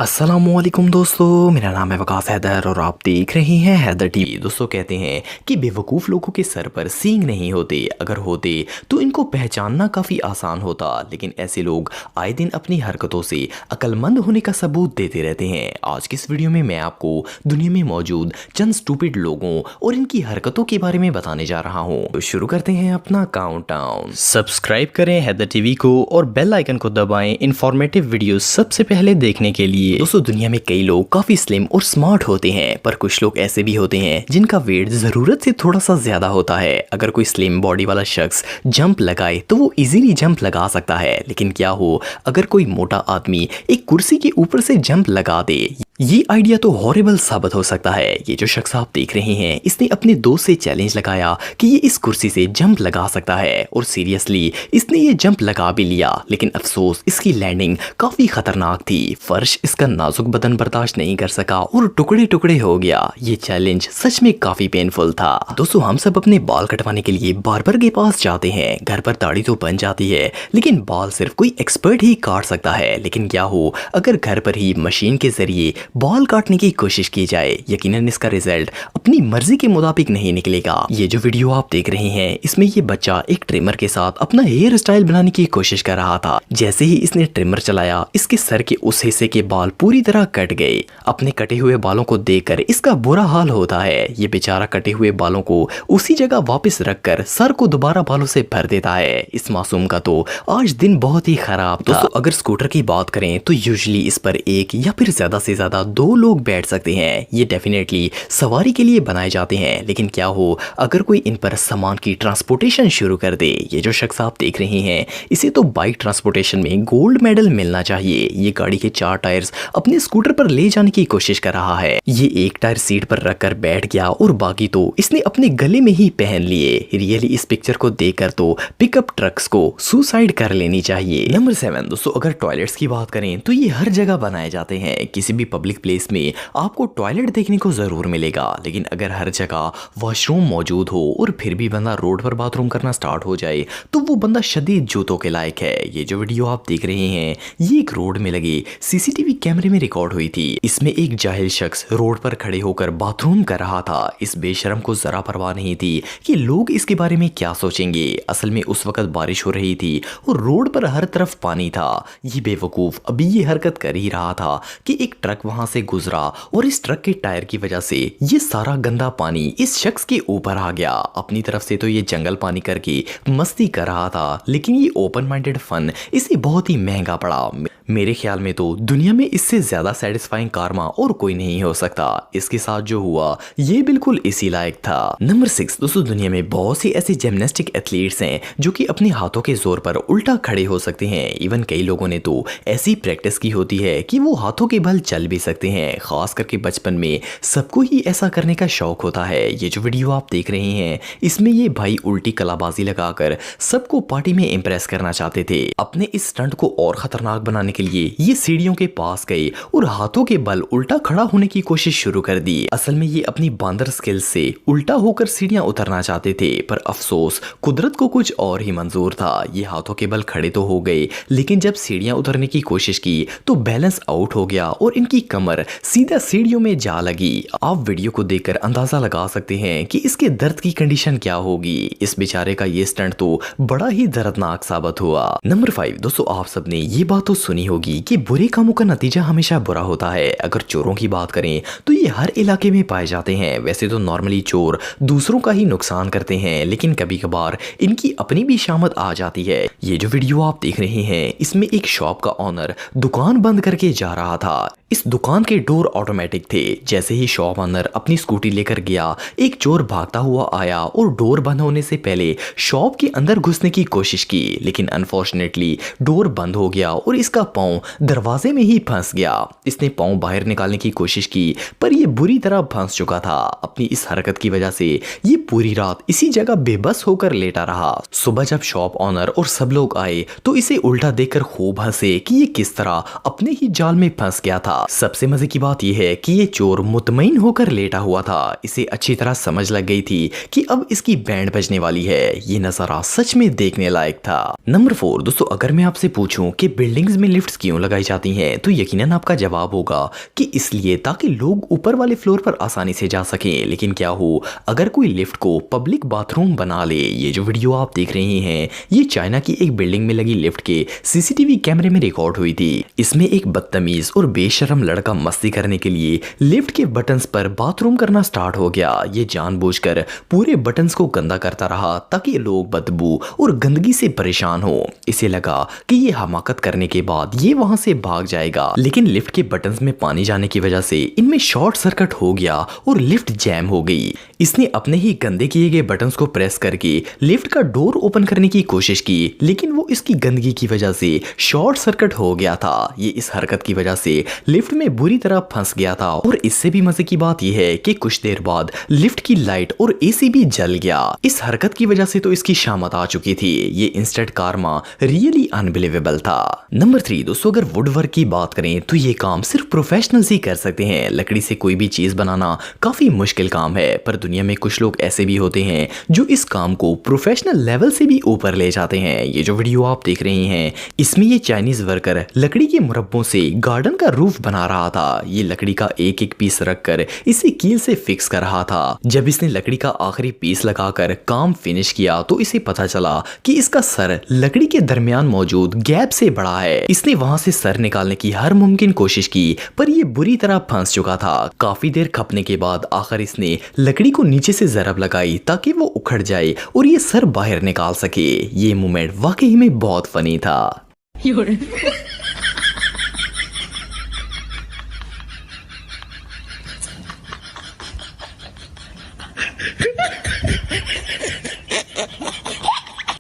अस्सलामुअलैकुम दोस्तों, मेरा नाम है वकास हैदर और आप देख रहे हैं हैदर टीवी। दोस्तों कहते हैं कि बेवकूफ़ लोगों के सर पर सींग नहीं होते, अगर होते तो इनको पहचानना काफ़ी आसान होता, लेकिन ऐसे लोग आए दिन अपनी हरकतों से अक्लमंद होने का सबूत देते रहते हैं। आज की इस वीडियो में मैं आपको दुनिया में मौजूद चंद स्टूपिड लोगों और इनकी हरकतों के बारे में बताने जा रहा हूँ। तो शुरू करते हैं अपना काउंटडाउन। सब्सक्राइब करें हैदर टीवी को और बेल आइकन को दबाएं इंफॉर्मेटिव वीडियो सबसे पहले देखने के लिए। दोस्तों दुनिया में कई लोग काफी स्लिम और स्मार्ट होते हैं, पर कुछ लोग ऐसे भी होते हैं जिनका वेट जरूरत से थोड़ा सा ज्यादा होता है। अगर कोई स्लिम बॉडी वाला शख्स जंप लगाए तो वो इजीली जंप लगा सकता है, लेकिन क्या हो अगर कोई मोटा आदमी एक कुर्सी के ऊपर से जंप लगा दे। ये आइडिया तो हॉरिबल साबित हो सकता है। ये जो शख्स आप देख रहे हैं, इसने अपने दोस्त से चैलेंज लगाया कि ये इस कुर्सी से जंप लगा सकता है, और सीरियसली इसने ये जंप लगा भी लिया, लेकिन अफसोस इसकी लैंडिंग काफी खतरनाक थी। फर्श इसका नाजुक बदन बर्दाश्त नहीं कर सका और टुकड़े टुकड़े हो गया। ये चैलेंज सच में काफी पेनफुल था। दोस्तों हम सब अपने बाल कटवाने के लिए बार्बर के पास जाते हैं। घर पर दाढ़ी तो बन जाती है, लेकिन बाल सिर्फ कोई एक्सपर्ट ही काट सकता है। लेकिन क्या हो अगर घर पर ही मशीन के जरिए बाल काटने की कोशिश की जाए, यकीनन इसका रिजल्ट अपनी मर्जी के मुताबिक नहीं निकलेगा। ये जो वीडियो आप देख रहे हैं, इसमें ये बच्चा एक ट्रिमर के साथ अपना हेयर स्टाइल बनाने की कोशिश कर रहा था। जैसे ही इसने ट्रिमर चलाया, इसके सर के उस हिस्से के बाल पूरी तरह कट गए। अपने कटे हुए बालों को देखकर इसका बुरा हाल होता है। ये बेचारा कटे हुए बालों को उसी जगह वापस रखकर सर को दोबारा बालों से भर देता है। इस मासूम का तो आज दिन बहुत ही खराब था। दोस्तों अगर स्कूटर की बात करें तो यूजुअली इस पर एक या फिर ज्यादा से ज्यादा दो लोग बैठ सकते हैं। ये डेफिनेटली सवारी के लिए बनाए जाते हैं, लेकिन क्या हो अगर कोई इन पर सामान की ट्रांसपोर्टेशन शुरू कर दे। ये जो शख्स आप देख रहे हैं, इसे तो बाइक ट्रांसपोर्टेशन में गोल्ड मेडल मिलना चाहिए। ये गाड़ी के 4 टायर्स अपने स्कूटर पर ले जाने की कोशिश कर रहा है। ये एक टायर सीट पर रखकर बैठ गया और बाकी तो इसने अपने गले में ही पहन लिए। रियली इस पिक्चर को देखकर तो पिकअप ट्रक्स को सुसाइड कर लेनी चाहिए। नंबर 7 दोस्तों अगर टॉयलेट्स की बात करें तो ये हर जगह बनाए जाते हैं। किसी भी पब्लिक प्लेस में आपको टॉयलेट देखने को जरूर मिलेगा, लेकिन अगर हर जगह वॉशरूम मौजूद हो और फिर भी बंदा रोड पर बाथरूम करना स्टार्ट हो जाए तो वो बंदा शदीद जूतों के लायक है। ये जो वीडियो आप देख रहे हैं, ये एक रोड में लगे सीसीटीवी कैमरे में रिकॉर्ड हुई थी। इसमें एक जाहिल शख्स रोड पर खड़े होकर बाथरूम कर रहा था। इस बेशरम को जरा परवाह नहीं थी कि लोग इसके बारे में क्या सोचेंगे। असल में उस वक्त बारिश हो रही थी और रोड पर हर तरफ पानी था। ये बेवकूफ अभी ये हरकत कर ही रहा था कि एक ट्रक वहां से गुजरा और इस ट्रक के टायर की वजह से ये सारा गंदा पानी इस शख्स के ऊपर आ गया। अपनी तरफ से तो ये जंगल पानी करके मस्ती कर रहा था, लेकिन ये ओपन माइंडेड फन इसे बहुत ही महंगा पड़ा। मेरे ख्याल में तो दुनिया में इससे ज्यादा सेटिस्फाइंग कारमा और कोई नहीं हो सकता। इसके साथ जो हुआ ये बिल्कुल इसी लायक था। नंबर 6 दोस्तों दुनिया में बहुत से ऐसे जिम्नास्टिक एथलीट्स हैं जो कि अपने हाथों के जोर पर उल्टा खड़े हो सकते हैं। इवन कई लोगों ने तो ऐसी प्रैक्टिस की होती है कि वो हाथों के बल चल भी सकते हैं। खास करके बचपन में सबको ही ऐसा करने का शौक होता है। ये जो वीडियो आप देख रहे हैं, इसमें ये भाई उल्टी कलाबाजी लगाकर सबको पार्टी में इंप्रेस करना चाहते थे। अपने इस स्टंट को और खतरनाक बनाने के लिए ये सीढ़ियों के पास गए और हाथों के बल उल्टा खड़ा होने की कोशिश शुरू कर दी। असल में ये अपनी बांदर स्किल से उल्टा होकर सीढ़ियां उतरना चाहते थे, पर अफसोस कुदरत को कुछ और ही मंजूर था। ये हाथों के बल खड़े तो हो गए, लेकिन जब सीढ़ियां उतरने की कोशिश की तो बैलेंस आउट हो गया और इनकी कमर सीधा सीढ़ियों में जा लगी। आप वीडियो को देखकर अंदाजा लगा सकते हैं कि इसके दर्द की कंडीशन क्या होगी। इस बेचारे का ये स्टंट तो बड़ा ही दर्दनाक साबित हुआ। नंबर 5 दोस्तों आप सबने ये बात तो सुनी होगी कि बुरे कामों का नतीजा हमेशा बुरा होता है। अगर चोरों की बात करें तो ये हर इलाके में पाए जाते हैं। वैसे तो नॉर्मली चोर दूसरों का ही नुकसान करते हैं, लेकिन कभी कभार इनकी अपनी भी शामत आ जाती है। ये जो वीडियो आप देख रहे हैं, इसमें एक शॉप का ऑनर दुकान बंद करके जा रहा था। इस दुकान के डोर ऑटोमेटिक थे। जैसे ही शॉप ऑनर अपनी स्कूटी लेकर गया, एक चोर भागता हुआ आया और डोर बंद होने से पहले शॉप के अंदर घुसने की कोशिश की, लेकिन अनफॉर्चुनेटली डोर बंद हो गया और इसका पांव दरवाजे में ही फंस गया। इसने पांव बाहर निकालने की कोशिश की, पर यह बुरी तरह फंस चुका था। अपनी इस हरकत की वजह से ये पूरी रात इसी जगह बेबस होकर लेटा रहा। सुबह जब शॉप ऑनर और सब लोग आए तो इसे उल्टा देखकर खूब हंसे कि ये किस तरह अपने ही जाल में फंस गया था। सबसे मजे की बात यह है कि ये चोर मुतमईन होकर लेटा हुआ था। इसे अच्छी तरह समझ लग गई थी कि अब इसकी बैंड बजने वाली है। ये नजारा सच में देखने लायक था। नंबर 4 दोस्तों अगर मैं आपसे पूछूं कि बिल्डिंग्स में लिफ्ट्स क्यों लगाई जाती हैं, तो यकीनन आपका जवाब होगा कि इसलिए ताकि लोग ऊपर वाले फ्लोर पर आसानी से जा सकें। लेकिन क्या हो अगर कोई लिफ्ट को पब्लिक बाथरूम बना ले। ये जो वीडियो आप देख रहे हैं ये चाइना की एक बिल्डिंग में लगी लिफ्ट के सीसीटीवी कैमरे में रिकॉर्ड हुई थी। इसमें एक बदतमीज और बेशरम लड़का मस्ती करने के लिए लिफ्ट के बटन्स पर बाथरूम करना स्टार्ट हो गया। ये जानबूझकर पूरे बटन्स को गंदा करता रहा ताकि लोग बदबू और गंदगी से परेशान हो। इसे लगा कि ये हमाकत करने के बाद ये वहां से भाग जाएगा, लेकिन लिफ्ट के बटन्स में पानी जाने की वजह से इनमें शॉर्ट सर्किट हो गया और लिफ्ट जैम हो गई। इसने अपने ही गंदे किए गए बटन्स को प्रेस करके लिफ्ट का डोर ओपन करने की कोशिश की, लेकिन वो इसकी गंदगी की वजह से शॉर्ट सर्किट हो गया था। ये इस हरकत की वजह से लिफ्ट में बुरी तरह फंस गया था। और इससे भी मजे की बात यह है कि कुछ देर बाद लिफ्ट की लाइट और एसी भी जल गया। इस हरकत की वजह से तो इसकी शामत आ चुकी थी। ये इंस्टेंट कारमा रियली अनबिलीवेबल था। नंबर 3 दोस्तों, अगर वुड वर्क की बात करें तो ये काम सिर्फ प्रोफेशनल्स ही कर सकते हैं। लकड़ी से कोई भी चीज बनाना काफी मुश्किल काम है, पर दुनिया में कुछ लोग ऐसे भी होते हैं जो इस काम को प्रोफेशनल लेवल से भी ऊपर ले जाते हैं। ये जो वीडियो आप देख रहे हैं इसमें ये चाइनीज वर्कर लकड़ी के मुरब्बों से गार्डन का रूफ बना रहा था। ये लकड़ी का एक एक पीस रखकर इसे कील से फिक्स कर रहा था। जब इसने लकड़ी का आखिरी पीस लगाकर काम फिनिश किया तो इसे पता चला कि इसका सर लकड़ी के दरमियान मौजूद गैप से बड़ा है। इसने वहां से सर निकालने की हर मुमकिन कोशिश की, पर ये बुरी तरह फंस चुका था। काफी देर खपने के बाद आखिर इसने लकड़ी को नीचे से जरब लगाई ताकि वो उखड़ जाए और ये सर बाहर निकाल सके। ये मोमेंट वाकई में बहुत फनी था।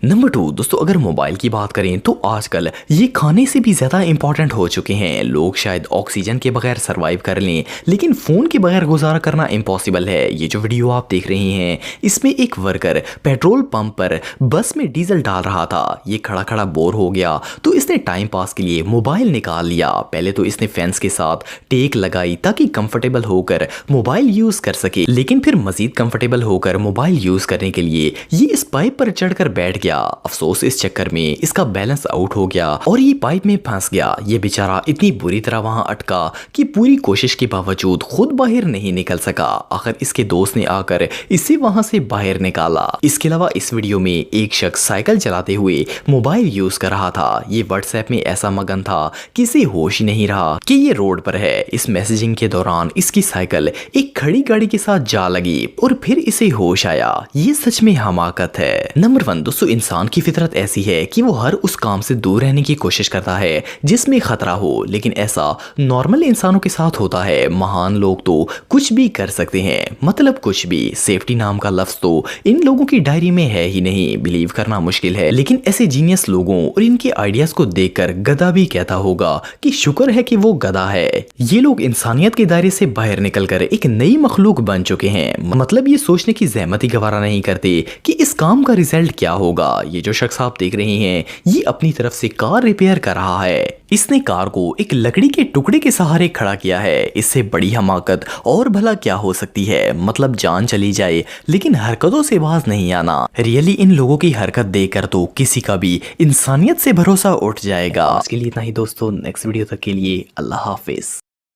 नंबर 2 दोस्तों, अगर मोबाइल की बात करें तो आजकल ये खाने से भी ज्यादा इंपॉर्टेंट हो चुके हैं। लोग शायद ऑक्सीजन के बगैर सरवाइव कर लें, लेकिन फोन के बगैर गुजारा करना इम्पॉसिबल है। ये जो वीडियो आप देख रहे हैं इसमें एक वर्कर पेट्रोल पंप पर बस में डीजल डाल रहा था। ये खड़ा खड़ा बोर हो गया तो इसने टाइम पास के लिए मोबाइल निकाल लिया। पहले तो इसने फैंस के साथ टेक लगाई ताकि कंफर्टेबल होकर मोबाइल यूज कर सके, लेकिन फिर मजीद कंफर्टेबल होकर मोबाइल यूज करने के लिए ये इस पाइप पर चढ़कर बैठ गया। अफसोस इस चक्कर में इसका बैलेंस आउट हो गया और ये पाइप में फंस गया। ये बेचारा इतनी बुरी तरह वहां अटका कि पूरी कोशिश के बावजूद खुद बाहर नहीं निकल सका। आखिर इसके दोस्त ने आकर इसे वहां से बाहर निकाला। इसके अलावा इस वीडियो में एक शख्स साइकिल चलाते हुए मोबाइल यूज कर रहा था। ये व्हाट्सएप में ऐसा मगन था कि इसे होश ही नहीं रहा कि ये रोड पर है। इस मैसेजिंग के दौरान इसकी साइकिल एक खड़ी गाड़ी के साथ जा लगी और फिर इसे होश आया। ये सच में हमाकत है। नंबर 1 दोस्तों, इंसान की फितरत ऐसी है कि वो हर उस काम से दूर रहने की कोशिश करता है जिसमें खतरा हो, लेकिन ऐसा नॉर्मल इंसानों के साथ होता है। महान लोग तो कुछ भी कर सकते हैं, मतलब कुछ भी। सेफ्टी नाम का लफ्ज तो इन लोगों की डायरी में है ही नहीं। बिलीव करना मुश्किल है, लेकिन ऐसे जीनियस लोगों और इनके आइडियाज को देखकर गधा भी कहता होगा कि शुक्र है कि वो गधा है। ये लोग इंसानियत के दायरे से बाहर निकलकर एक नई मखलूक बन चुके हैं। मतलब ये सोचने की जहमत ही गवारा नहीं करते कि इस काम का रिजल्ट क्या होगा। ये जो शख्स आप देख रहे हैं ये अपनी तरफ से कार रिपेयर कर रहा है। इसने कार को एक लकड़ी के टुकड़े के सहारे खड़ा किया है। इससे बड़ी हमाकत और भला क्या हो सकती है। मतलब जान चली जाए लेकिन हरकतों से बाज नहीं आना। रियली इन लोगों की हरकत देखकर तो किसी का भी इंसानियत से भरोसा उठ जाएगा। आज के लिए इतना ही दोस्तों, नेक्स्ट वीडियो तक के लिए अल्लाह हाफिज।